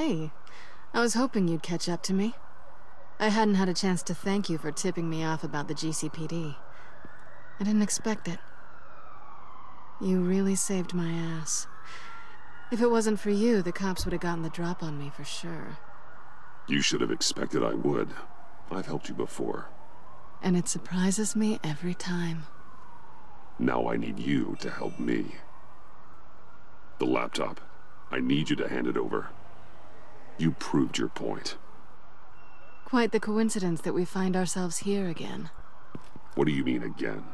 Hey, I was hoping you'd catch up to me. I hadn't had a chance to thank you for tipping me off about the GCPD. I didn't expect it. You really saved my ass. If it wasn't for you, the cops would have gotten the drop on me for sure. You should have expected I would. I've helped you before. And it surprises me every time. Now I need you to help me. The laptop. I need you to hand it over. You proved your point. Quite the coincidence that we find ourselves here again. What do you mean again?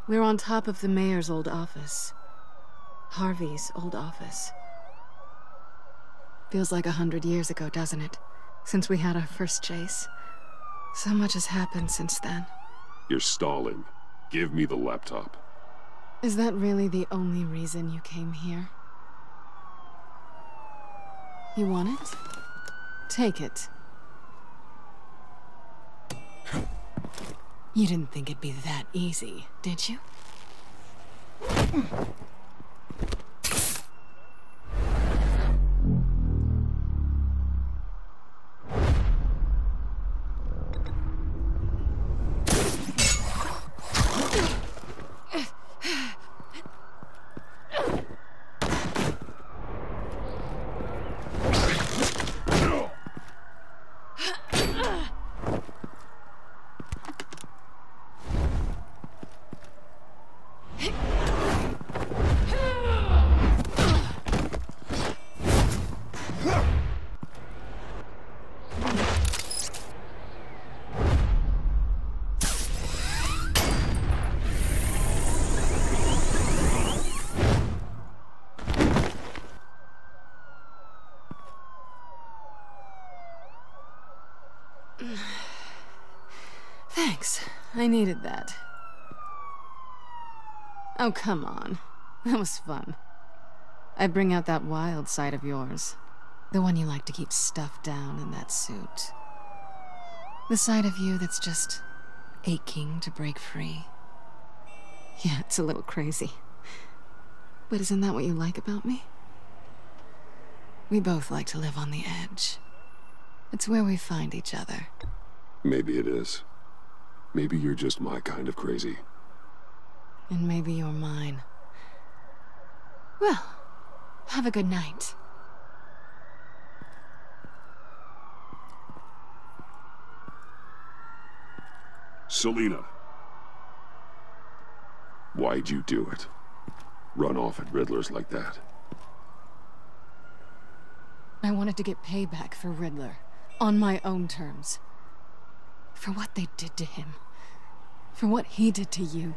We're on top of the mayor's old office. Harvey's old office. Feels like 100 years ago, doesn't it? Since we had our first chase. So much has happened since then. You're stalling. Give me the laptop. Is that really the only reason you came here? You want it? Take it. You didn't think it'd be that easy, did you? Thanks. I needed that. Oh, come on. That was fun. I bring out that wild side of yours. The one you like to keep stuffed down in that suit. The side of you that's just aching to break free. Yeah, it's a little crazy. But isn't that what you like about me? We both like to live on the edge. It's where we find each other. Maybe it is. Maybe you're just my kind of crazy. And maybe you're mine. Well, have a good night. Selina. Why'd you do it? Run off at Riddlers like that? I wanted to get payback for Riddler. On my own terms. For what they did to him. For what he did to you.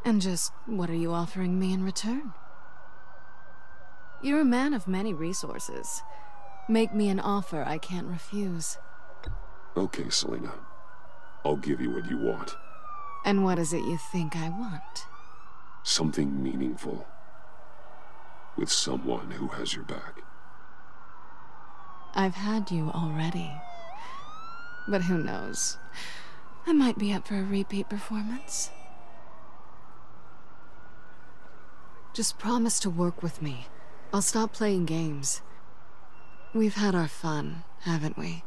And just, what are you offering me in return? You're a man of many resources. Make me an offer I can't refuse. Okay, Selina. I'll give you what you want. And what is it you think I want? Something meaningful. With someone who has your back. I've had you already. But who knows? I might be up for a repeat performance. Just promise to work with me. I'll stop playing games. We've had our fun, haven't we?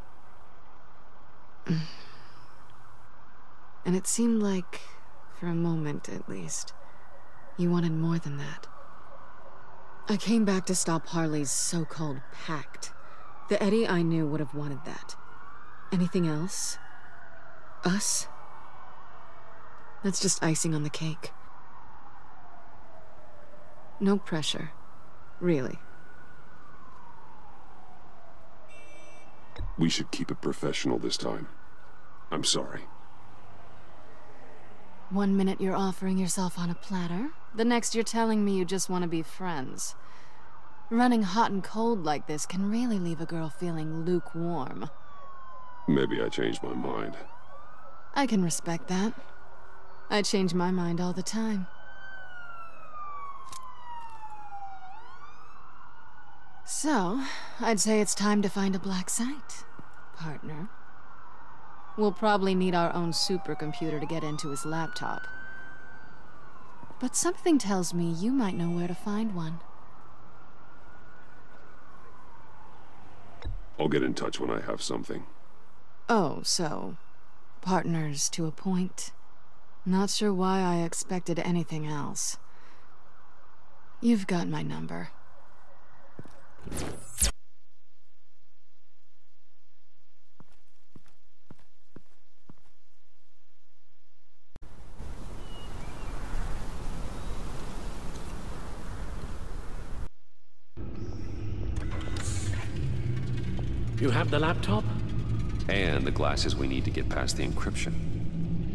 And it seemed like, for a moment at least, you wanted more than that. I came back to stop Harley's so-called pact. The Eddie I knew would have wanted that. Anything else? Us? That's just icing on the cake. No pressure. Really. We should keep it professional this time. I'm sorry. 1 minute you're offering yourself on a platter, the next you're telling me you just want to be friends. Running hot and cold like this can really leave a girl feeling lukewarm. Maybe I changed my mind. I can respect that. I change my mind all the time. So, I'd say it's time to find a black site, partner. We'll probably need our own supercomputer to get into his laptop. But something tells me you might know where to find one. I'll get in touch when I have something. Oh, so... partners to a point? Not sure why I expected anything else. You've got my number. You have the laptop? And the glasses we need to get past the encryption.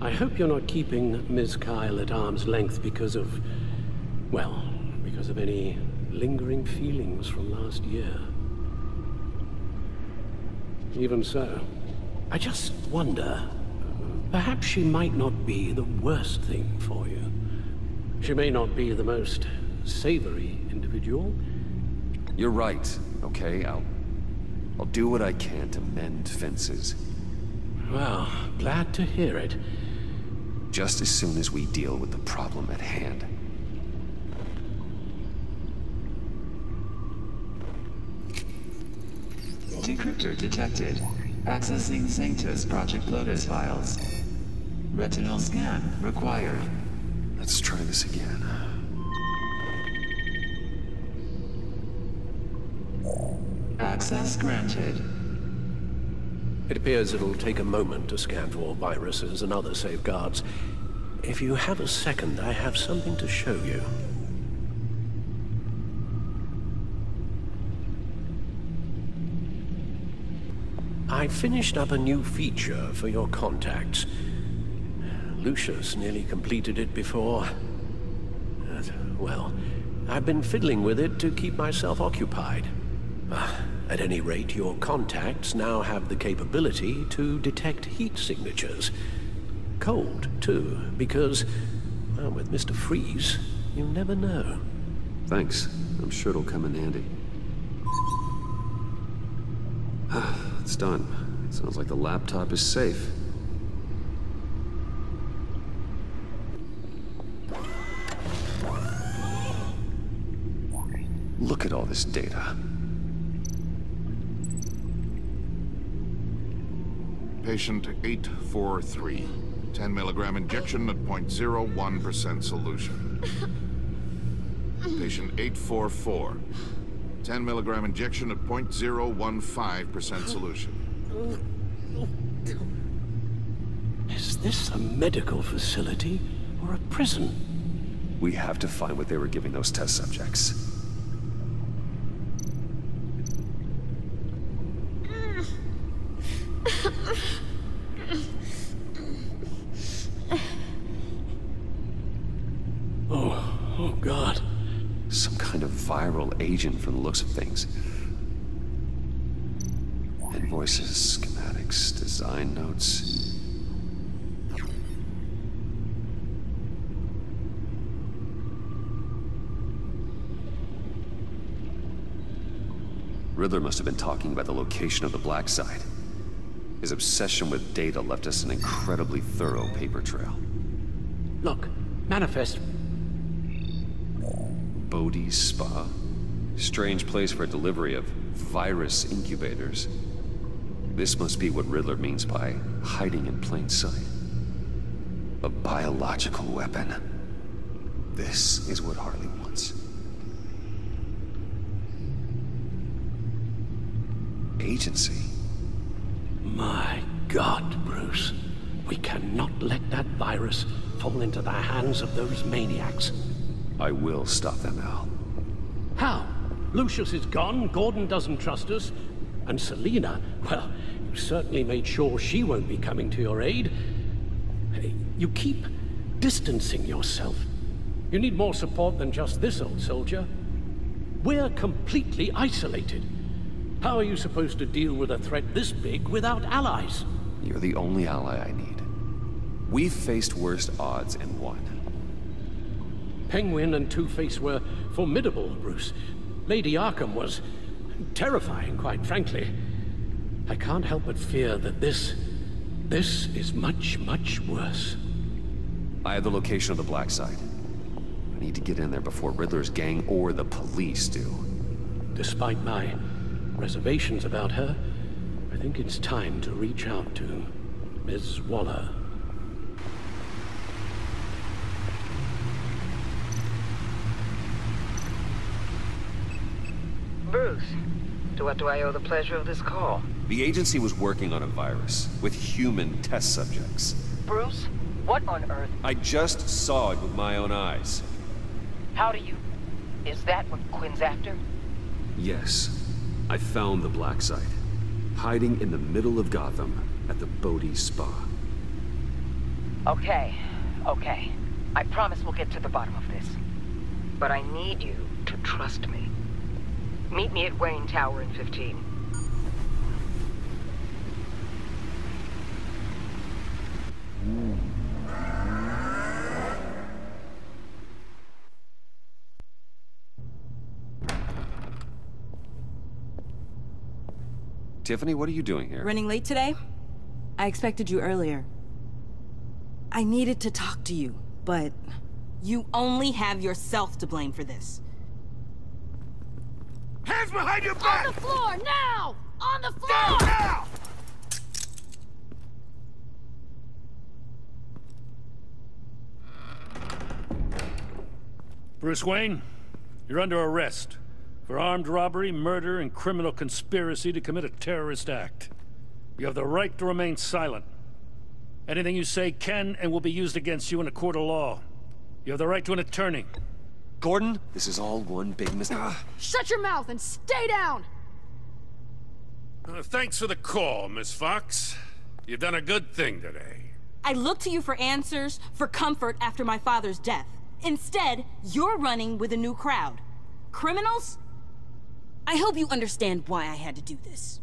I hope you're not keeping Ms. Kyle at arm's length because of... well, because of any lingering feelings from last year. Even so, I just wonder, perhaps she might not be the worst thing for you. She may not be the most savory individual. You're right, okay? I'll do what I can to mend fences. Well, glad to hear it. Just as soon as we deal with the problem at hand. Decryptor detected. Accessing Sanctus Project Lotus files. Retinal scan required. Let's try this again. Access granted. It appears it'll take a moment to scan for viruses and other safeguards. If you have a second, I have something to show you. I finished up a new feature for your contacts. Lucius nearly completed it before. Well, I've been fiddling with it to keep myself occupied. At any rate, your contacts now have the capability to detect heat signatures. Cold, too, because, well, with Mr. Freeze, you never know. Thanks. I'm sure it'll come in handy. It's done. It sounds like the laptop is safe. Look at all this data. Patient 843. 10 milligram injection at 0.01% solution. Patient 844. 10 milligram injection at 0.015% solution. Is this a medical facility or a prison? We have to find what they were giving those test subjects. Oh, God. Some kind of viral agent from the looks of things. Invoices, schematics, design notes. Riddler must have been talking about the location of the black site. His obsession with data left us an incredibly thorough paper trail. Look, manifest. Bodhi's Spa. Strange place for delivery of virus incubators. This must be what Riddler means by hiding in plain sight. A biological weapon. This is what Harley wants. Agency. My God, Bruce. We cannot let that virus fall into the hands of those maniacs. I will stop them, Al. How? Lucius is gone, Gordon doesn't trust us, and Selina, well, you certainly made sure she won't be coming to your aid. You keep distancing yourself. You need more support than just this old soldier. We're completely isolated. How are you supposed to deal with a threat this big without allies? You're the only ally I need. We've faced worse odds and won. Penguin and Two-Face were formidable, Bruce. Lady Arkham was terrifying, quite frankly. I can't help but fear that this is much, much worse. I have the location of the black site. I need to get in there before Riddler's gang or the police do. Despite my reservations about her, I think it's time to reach out to Ms. Waller. Bruce, to what do I owe the pleasure of this call? The agency was working on a virus with human test subjects. Bruce, what on earth? I just saw it with my own eyes. How do you... Is that what Quinn's after? Yes, I found the black site, hiding in the middle of Gotham at the Bodhi Spa. Okay. I promise we'll get to the bottom of this. But I need you to trust me. Meet me at Wayne Tower in 15. Tiffany, what are you doing here? Running late today? I expected you earlier. I needed to talk to you, but you only have yourself to blame for this. Hands behind your back! On the floor, now! On the floor! Down now! Bruce Wayne, you're under arrest for armed robbery, murder, and criminal conspiracy to commit a terrorist act. You have the right to remain silent. Anything you say can and will be used against you in a court of law. You have the right to an attorney. Gordon, this is all one big mistake. Shut your mouth and stay down! Thanks for the call, Miss Fox. You've done a good thing today. I looked to you for answers, for comfort after my father's death. Instead, you're running with a new crowd. Criminals? I hope you understand why I had to do this.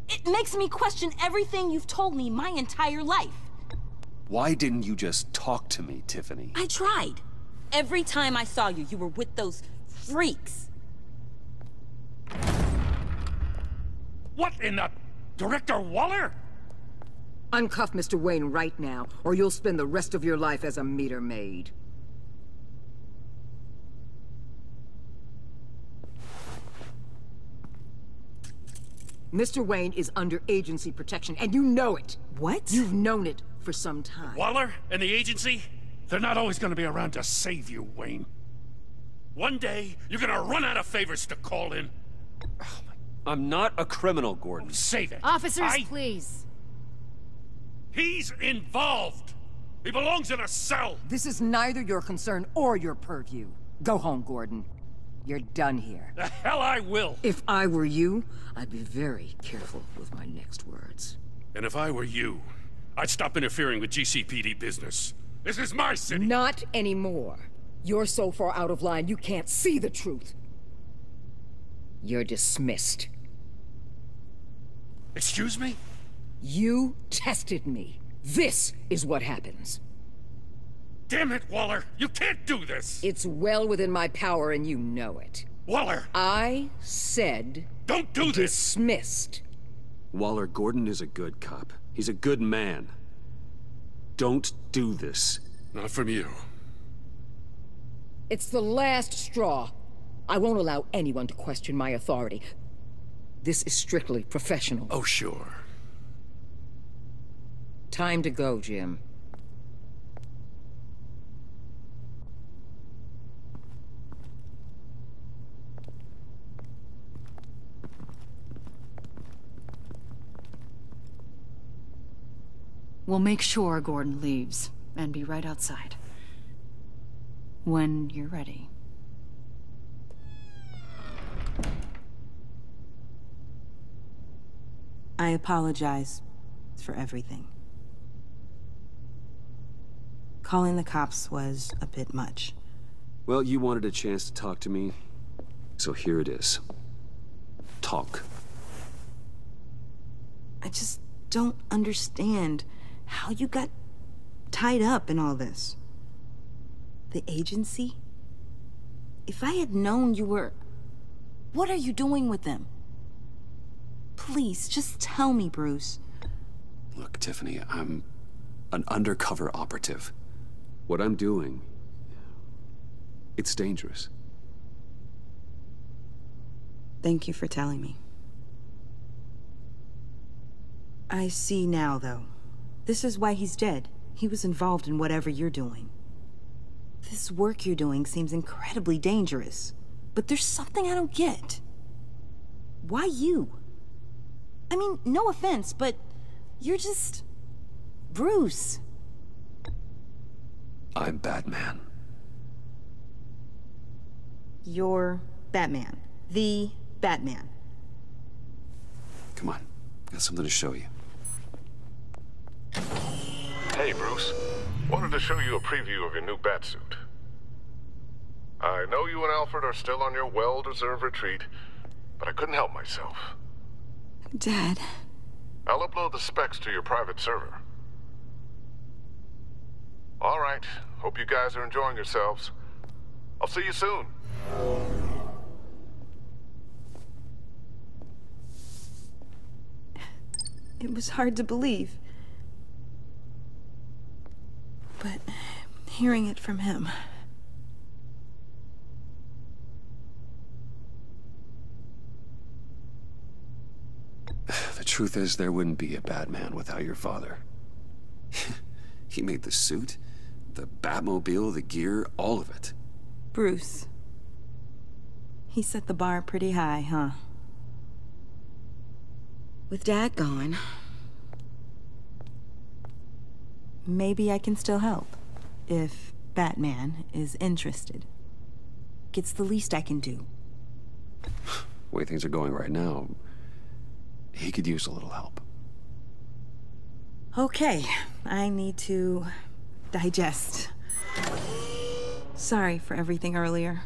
It makes me question everything you've told me my entire life. Why didn't you just talk to me, Tiffany? I tried. Every time I saw you, you were with those freaks. What in the... Director Waller? Uncuff Mr. Wayne right now, or you'll spend the rest of your life as a meter maid. Mr. Wayne is under agency protection, and you know it. What? You've known it for some time. Waller and the agency? They're not always gonna be around to save you, Wayne. One day, you're gonna run out of favors to call in. I'm not a criminal, Gordon. Save it. Officers, please. He's involved. He belongs in a cell. This is neither your concern or your purview. Go home, Gordon. You're done here. The hell I will. If I were you, I'd be very careful with my next words. And if I were you, I'd stop interfering with GCPD business. This is my city. Not anymore. You're so far out of line, you can't see the truth. You're dismissed. Excuse me? You tested me. This is what happens. Damn it, Waller! You can't do this! It's well within my power and you know it. Waller! I said... Don't do this! Dismissed. Waller, Gordon is a good cop. He's a good man. Don't do this. Not from you. It's the last straw. I won't allow anyone to question my authority. This is strictly professional. Oh, sure. Time to go, Jim. We'll make sure Gordon leaves, and be right outside. When you're ready. I apologize for everything. Calling the cops was a bit much. Well, you wanted a chance to talk to me, so here it is. Talk. I just don't understand how you got tied up in all this. The agency? If I had known you were... What are you doing with them? Please, just tell me, Bruce. Look, Tiffany, I'm an undercover operative. What I'm doing It's dangerous. Thank you for telling me. I see now, though. This is why he's dead. He was involved in whatever you're doing. This work you're doing seems incredibly dangerous. But there's something I don't get. Why you? I mean, no offense, but you're just... Bruce. I'm Batman. You're Batman. The Batman. Come on, got something to show you. Hey, Bruce. Wanted to show you a preview of your new batsuit. I know you and Alfred are still on your well-deserved retreat, but I couldn't help myself. Dad. I'll upload the specs to your private server. All right. Hope you guys are enjoying yourselves. I'll see you soon. It was hard to believe. But hearing it from him... The truth is, there wouldn't be a Batman without your father. He made the suit, the Batmobile, the gear, all of it. Bruce. He set the bar pretty high, huh? With Dad gone... maybe I can still help. If Batman is interested. It's the least I can do. The way things are going right now, he could use a little help. Okay, I need to digest. Sorry for everything earlier,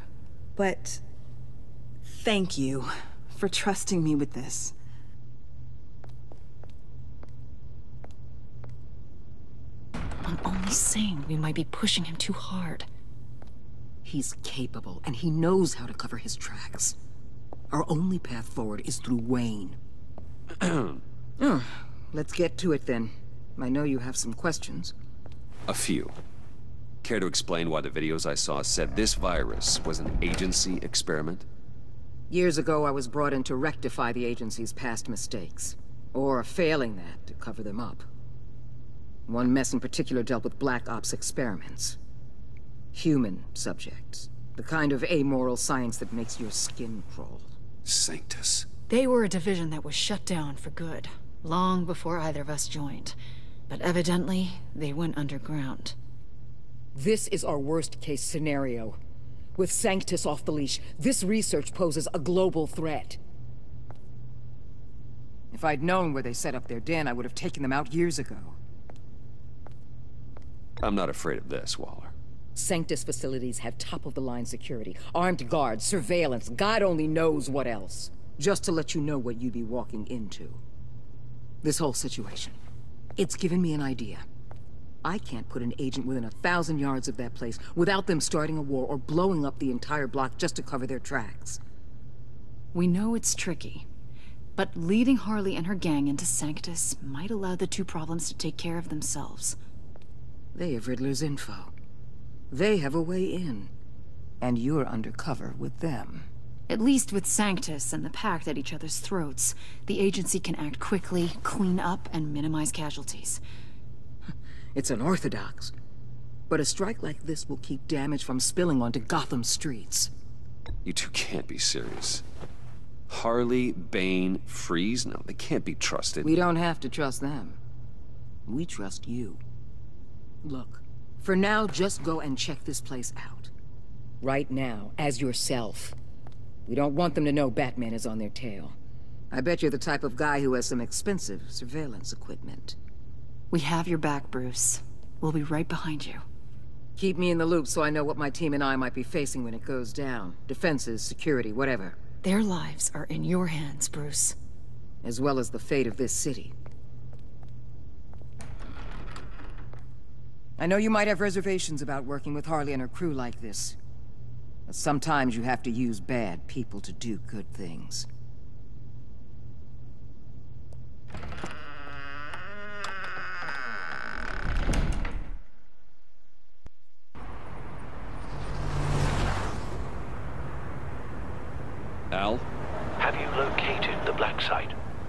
but thank you for trusting me with this. I'm only saying we might be pushing him too hard. He's capable, and he knows how to cover his tracks. Our only path forward is through Wayne. Let's get to it then. I know you have some questions. A few. Care to explain why the videos I saw said this virus was an agency experiment? Years ago, I was brought in to rectify the agency's past mistakes. Or, failing that, to cover them up. One mess in particular dealt with Black Ops experiments. Human subjects. The kind of amoral science that makes your skin crawl. Sanctus. They were a division that was shut down for good, long before either of us joined. But evidently, they went underground. This is our worst-case scenario. With Sanctus off the leash, this research poses a global threat. If I'd known where they set up their den, I would have taken them out years ago. I'm not afraid of this, Waller. Sanctus facilities have top-of-the-line security, armed guards, surveillance, God only knows what else. Just to let you know what you'd be walking into. This whole situation. It's given me an idea. I can't put an agent within 1,000 yards of that place without them starting a war or blowing up the entire block just to cover their tracks. We know it's tricky, but leading Harley and her gang into Sanctus might allow the two problems to take care of themselves. They have Riddler's info. They have a way in. And you're undercover with them. At least with Sanctus and the Pact at each other's throats, the agency can act quickly, clean up, and minimize casualties. It's unorthodox. But a strike like this will keep damage from spilling onto Gotham streets. You two can't be serious. Harley, Bane, Freeze? No, they can't be trusted. We don't have to trust them. We trust you. Look, for now, just go and check this place out. Right now, as yourself. We don't want them to know Batman is on their tail. I bet you're the type of guy who has some expensive surveillance equipment. We have your back, Bruce. We'll be right behind you. Keep me in the loop so I know what my team and I might be facing when it goes down. Defenses, security, whatever. Their lives are in your hands, Bruce. As well as the fate of this city. I know you might have reservations about working with Harley and her crew like this. But sometimes you have to use bad people to do good things.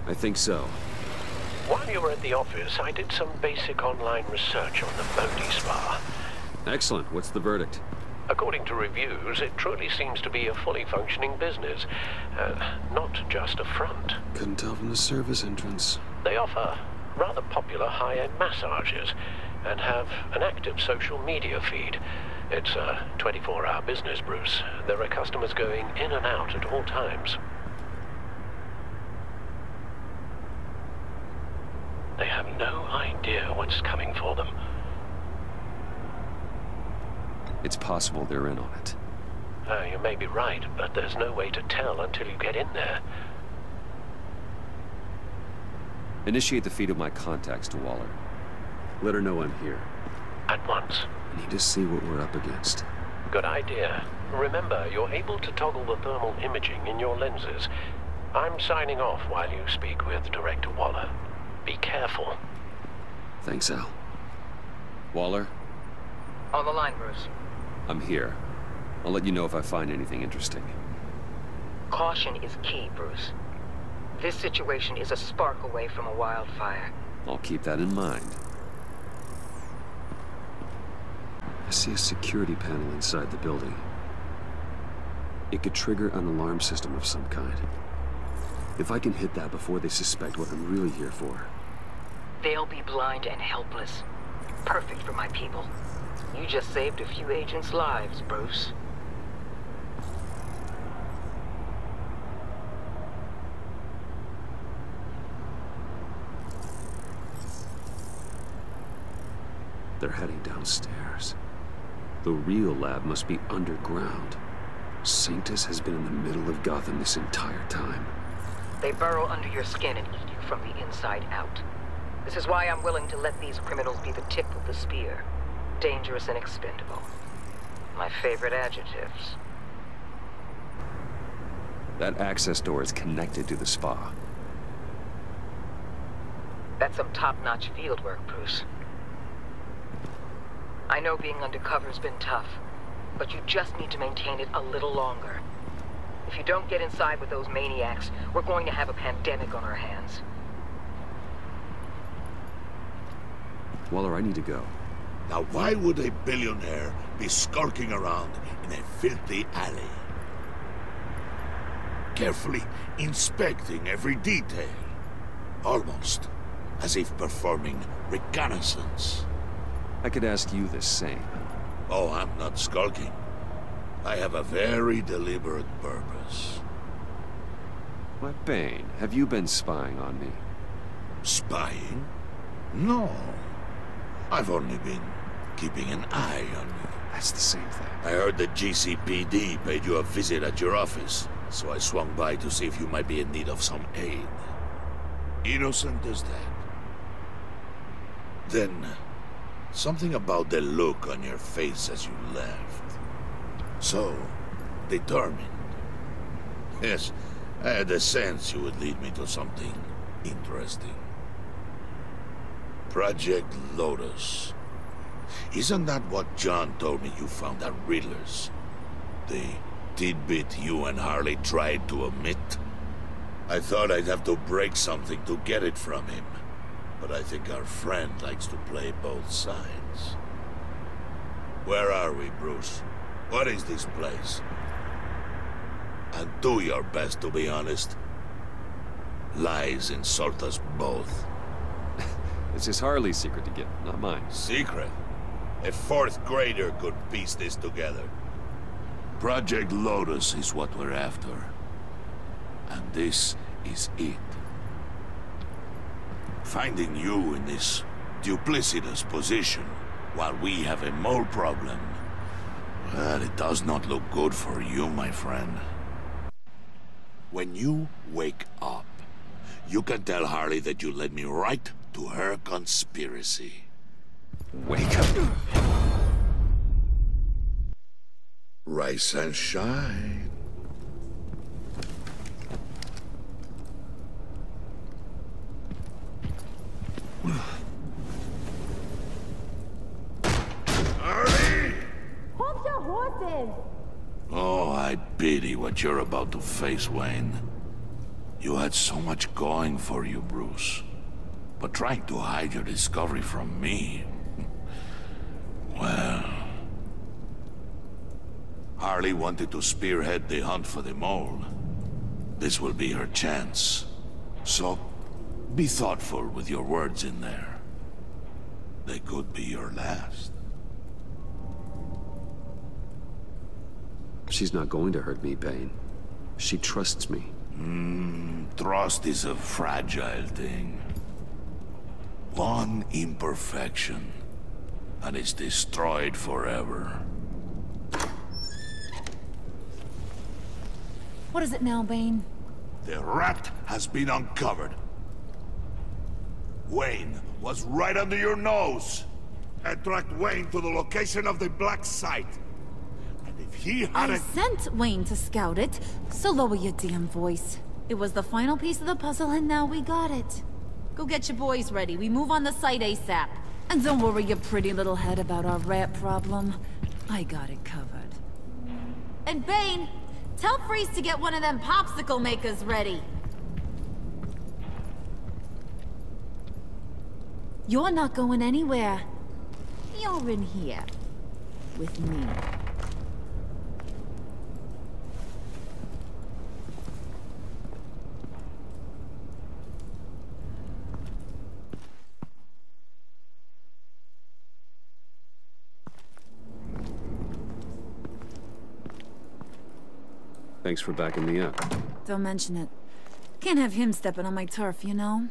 I think so. While you were at the office, I did some basic online research on the Bodhi Spa. Excellent. What's the verdict? According to reviews, it truly seems to be a fully functioning business, not just a front. Couldn't tell from the service entrance. They offer rather popular high-end massages and have an active social media feed. It's a 24-hour business, Bruce. There are customers going in and out at all times. They have no idea what's coming for them. It's possible they're in on it. You may be right, but there's no way to tell until you get in there. Initiate the feed of my contacts to Waller. Let her know I'm here. At once. I need to see what we're up against. Good idea. Remember, you're able to toggle the thermal imaging in your lenses. I'm signing off while you speak with Director Waller. Be careful. Thanks, Al. Waller? On the line, Bruce. I'm here. I'll let you know if I find anything interesting. Caution is key, Bruce. This situation is a spark away from a wildfire. I'll keep that in mind. I see a security panel inside the building. It could trigger an alarm system of some kind. If I can hit that before they suspect what I'm really here for. They'll be blind and helpless. Perfect for my people. You just saved a few agents' lives, Bruce. They're heading downstairs. The real lab must be underground. Sanctus has been in the middle of Gotham this entire time. They burrow under your skin and eat you from the inside out. This is why I'm willing to let these criminals be the tip of the spear. Dangerous and expendable. My favorite adjectives. That access door is connected to the spa. That's some top-notch field work, Bruce. I know being undercover's been tough, but you just need to maintain it a little longer. If you don't get inside with those maniacs, we're going to have a pandemic on our hands. Waller, I need to go. Now why would a billionaire be skulking around in a filthy alley? Carefully inspecting every detail. Almost as if performing reconnaissance. I could ask you the same. Oh, I'm not skulking. I have a very deliberate purpose. Why, Bane, have you been spying on me? Spying? No. I've only been keeping an eye on you. That's the same thing. I heard the GCPD paid you a visit at your office, so I swung by to see if you might be in need of some aid. Innocent as that. Then, something about the look on your face as you left. So, determined. Yes, I had a sense you would lead me to something interesting. Project Lotus. Isn't that what John told me you found at Riddler's? The tidbit you and Harley tried to omit? I thought I'd have to break something to get it from him. But I think our friend likes to play both sides. Where are we, Bruce? What is this place? And do your best to be honest. Lies insult us both. It's just Harley's secret to get, not mine. Secret? A fourth grader could piece this together. Project Lotus is what we're after. And this is it. Finding you in this duplicitous position while we have a mole problem, well, it does not look good for you, my friend. When you wake up, you can tell Harley that you led me right to her conspiracy. Wake up. Rise and shine. Harley! Hold your horses! Oh, I pity what you're about to face, Wayne. You had so much going for you, Bruce. But trying to hide your discovery from me... well... Harley wanted to spearhead the hunt for the mole. This will be her chance. So, be thoughtful with your words in there. They could be your last. She's not going to hurt me, Bane. She trusts me. Trust is a fragile thing. One imperfection, and it's destroyed forever. What is it now, Bane? The rat has been uncovered. Wayne was right under your nose. I tracked Wayne to the location of the black site. And if he I hadn't... sent Wayne to scout it, so lower your damn voice. It was the final piece of the puzzle, and now we got it. Go get your boys ready. We move on the site ASAP. And don't worry your pretty little head about our rat problem. I got it covered. And Bane, tell Freeze to get one of them popsicle makers ready. You're not going anywhere. You're in here. With me. Thanks for backing me up. Don't mention it. Can't have him stepping on my turf, you know?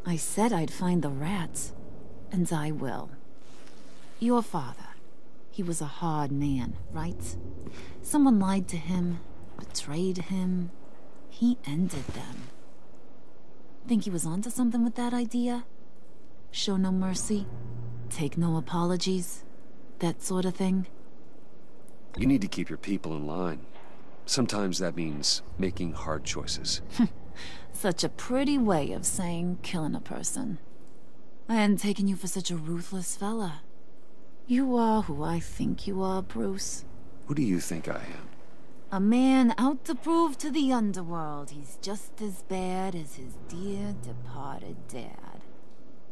I said I'd find the rats. And I will. Your father. He was a hard man, right? Someone lied to him, betrayed him. He ended them. Think he was onto something with that idea? Show no mercy? Take no apologies? That sort of thing? You need to keep your people in line. Sometimes that means making hard choices. Such a pretty way of saying killing a person. I hadn't taken you for such a ruthless fella. You are who I think you are, Bruce. Who do you think I am? A man out to prove to the underworld he's just as bad as his dear departed dad.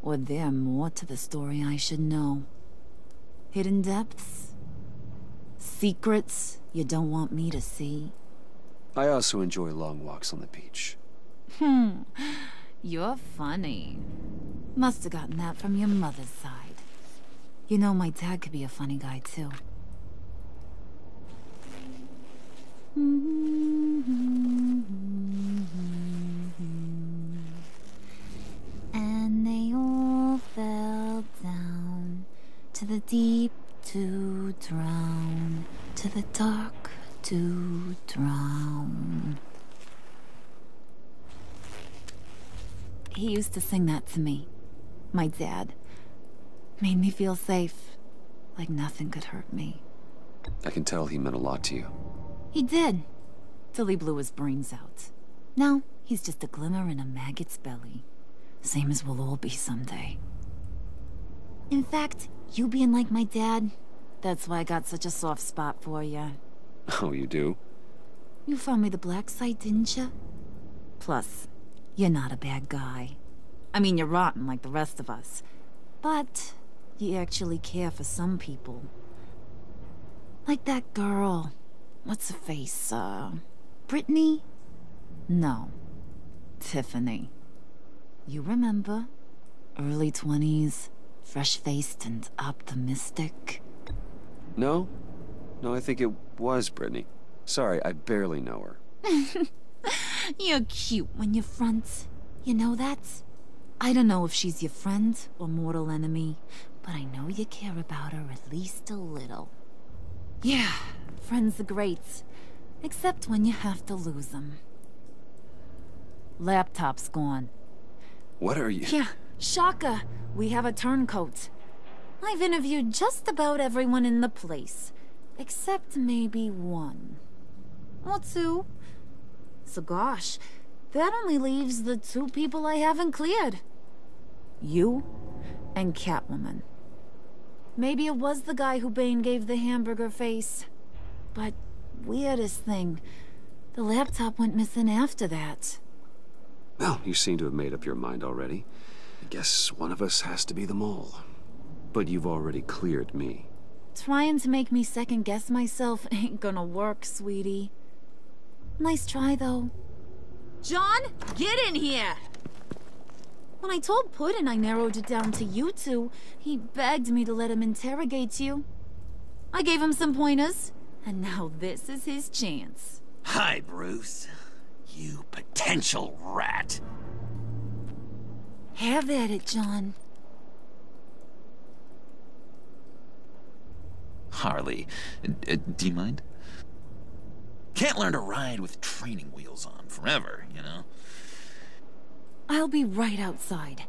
Or there more to the story I should know. Hidden depths? Secrets you don't want me to see? I also enjoy long walks on the beach. You're funny. Must have gotten that from your mother's side. You know, my dad could be a funny guy, too. And they all fell down to the deep to drown, to the dark to drown. He used to sing that to me. My dad. Made me feel safe. Like nothing could hurt me. I can tell he meant a lot to you. He did. Till he blew his brains out. Now, he's just a glimmer in a maggot's belly. Same as we'll all be someday. In fact, you being like my dad, that's why I got such a soft spot for you. Oh, you do? You found me the black site, didn't you? Plus, you're not a bad guy. I mean, you're rotten like the rest of us. But you actually care for some people. Like that girl. What's her face? Brittany? No. Tiffany. You remember? Early 20s, fresh-faced and optimistic. No? No, I think it was Brittany. Sorry, I barely know her. You're cute when you front. You know that? I don't know if she's your friend or mortal enemy, but I know you care about her at least a little. Yeah, friends are great. Except when you have to lose them. Laptop's gone. What are you... Yeah, shocker. We have a turncoat. I've interviewed just about everyone in the place. Except maybe one. Or two. So gosh, that only leaves the two people I haven't cleared. You and Catwoman. Maybe it was the guy who Bane gave the hamburger face. But weirdest thing, the laptop went missing after that. Well, you seem to have made up your mind already. I guess one of us has to be the mole. But you've already cleared me. Trying to make me second-guess myself ain't gonna work, sweetie. Nice try, though. John, get in here! When I told Puddin' I narrowed it down to you two, he begged me to let him interrogate you. I gave him some pointers, and now this is his chance. Hi, Bruce. You potential rat. Have at it, John. Harley, do you mind? Can't learn to ride with training wheels on forever, you know? I'll be right outside.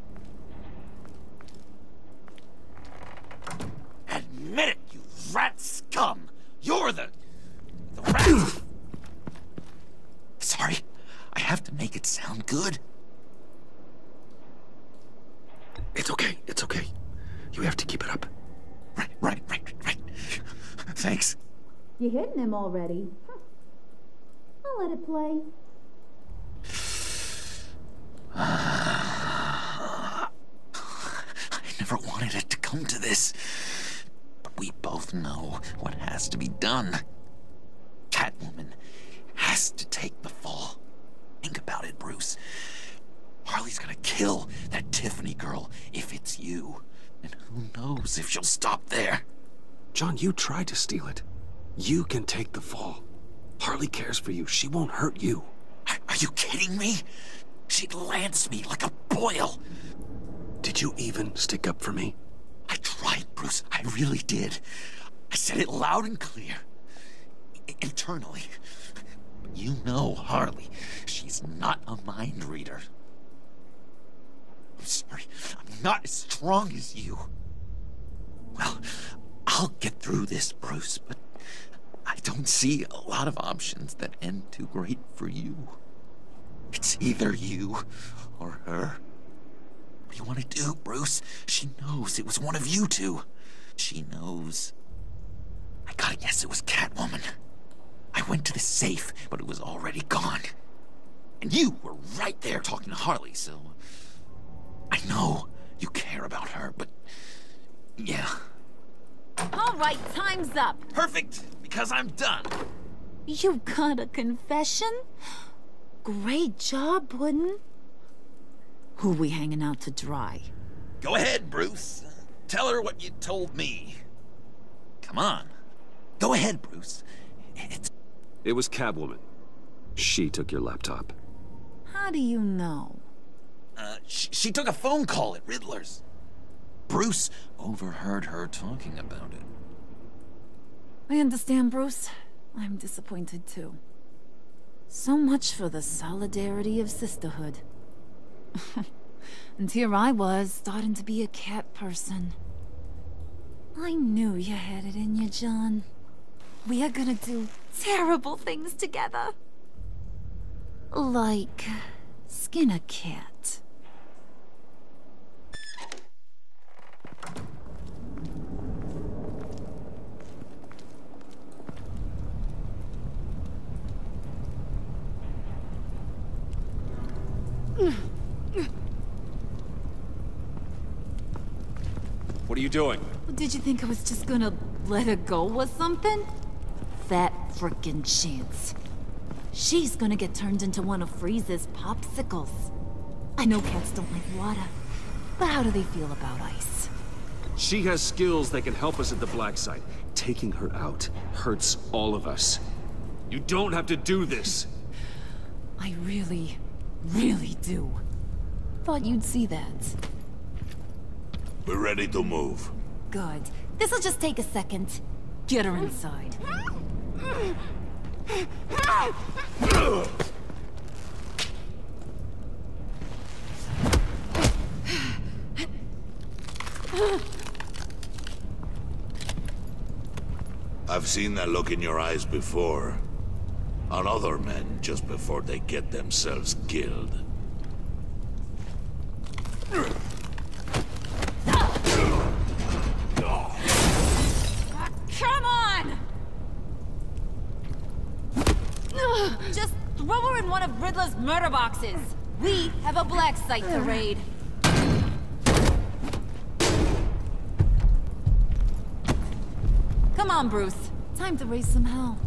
Admit it, you rat scum! You're the rat! Sorry, I have to make it sound good. It's okay, it's okay. You have to keep it up. Right. Thanks. You hitting him already? I'll let it play. I never wanted it to come to this. But we both know what has to be done. Catwoman has to take the fall. Think about it, Bruce. Harley's gonna kill that Tiffany girl if it's you. And who knows if she'll stop there. John, you tried to steal it. You can take the fall. Harley cares for you. She won't hurt you. Are you kidding me? She'd lance me like a boil. Did you even stick up for me? I tried, Bruce. I really did. I said it loud and clear. Internally. But you know Harley. She's not a mind reader. I'm sorry. I'm not as strong as you. Well, I'll get through this, Bruce, but I don't see a lot of options that end too great for you. It's either you or her. What do you want to do, Bruce? She knows it was one of you two. She knows. I gotta guess it was Catwoman. I went to the safe, but it was already gone. And you were right there talking to Harley, so... I know you care about her, but... yeah. All right, time's up. Perfect, because I'm done. You got a confession? Great job, Puddin'. Who we hanging out to dry? Go ahead, Bruce. Tell her what you told me. Come on. Go ahead, Bruce. It was Catwoman. She took your laptop. How do you know? She took a phone call at Riddler's. Bruce overheard her talking about it. I understand, Bruce. I'm disappointed, too. So much for the solidarity of sisterhood. And here I was, starting to be a cat person. I knew you had it in you, John. We are gonna do terrible things together. Like skin a cat. What are you doing? Did you think I was just gonna let her go or something? That frickin' chance. She's gonna get turned into one of Freeze's popsicles. I know cats don't like water, but how do they feel about ice? She has skills that can help us at the Black Site. Taking her out hurts all of us. You don't have to do this. I really do. Thought you'd see that. We're ready to move. Good. This'll just take a second. Get her inside. I've seen that look in your eyes before. On other men just before they get themselves killed. Come on! Just throw her in one of Riddler's murder boxes. We have a black site to raid. Come on, Bruce. Time to raise some hell.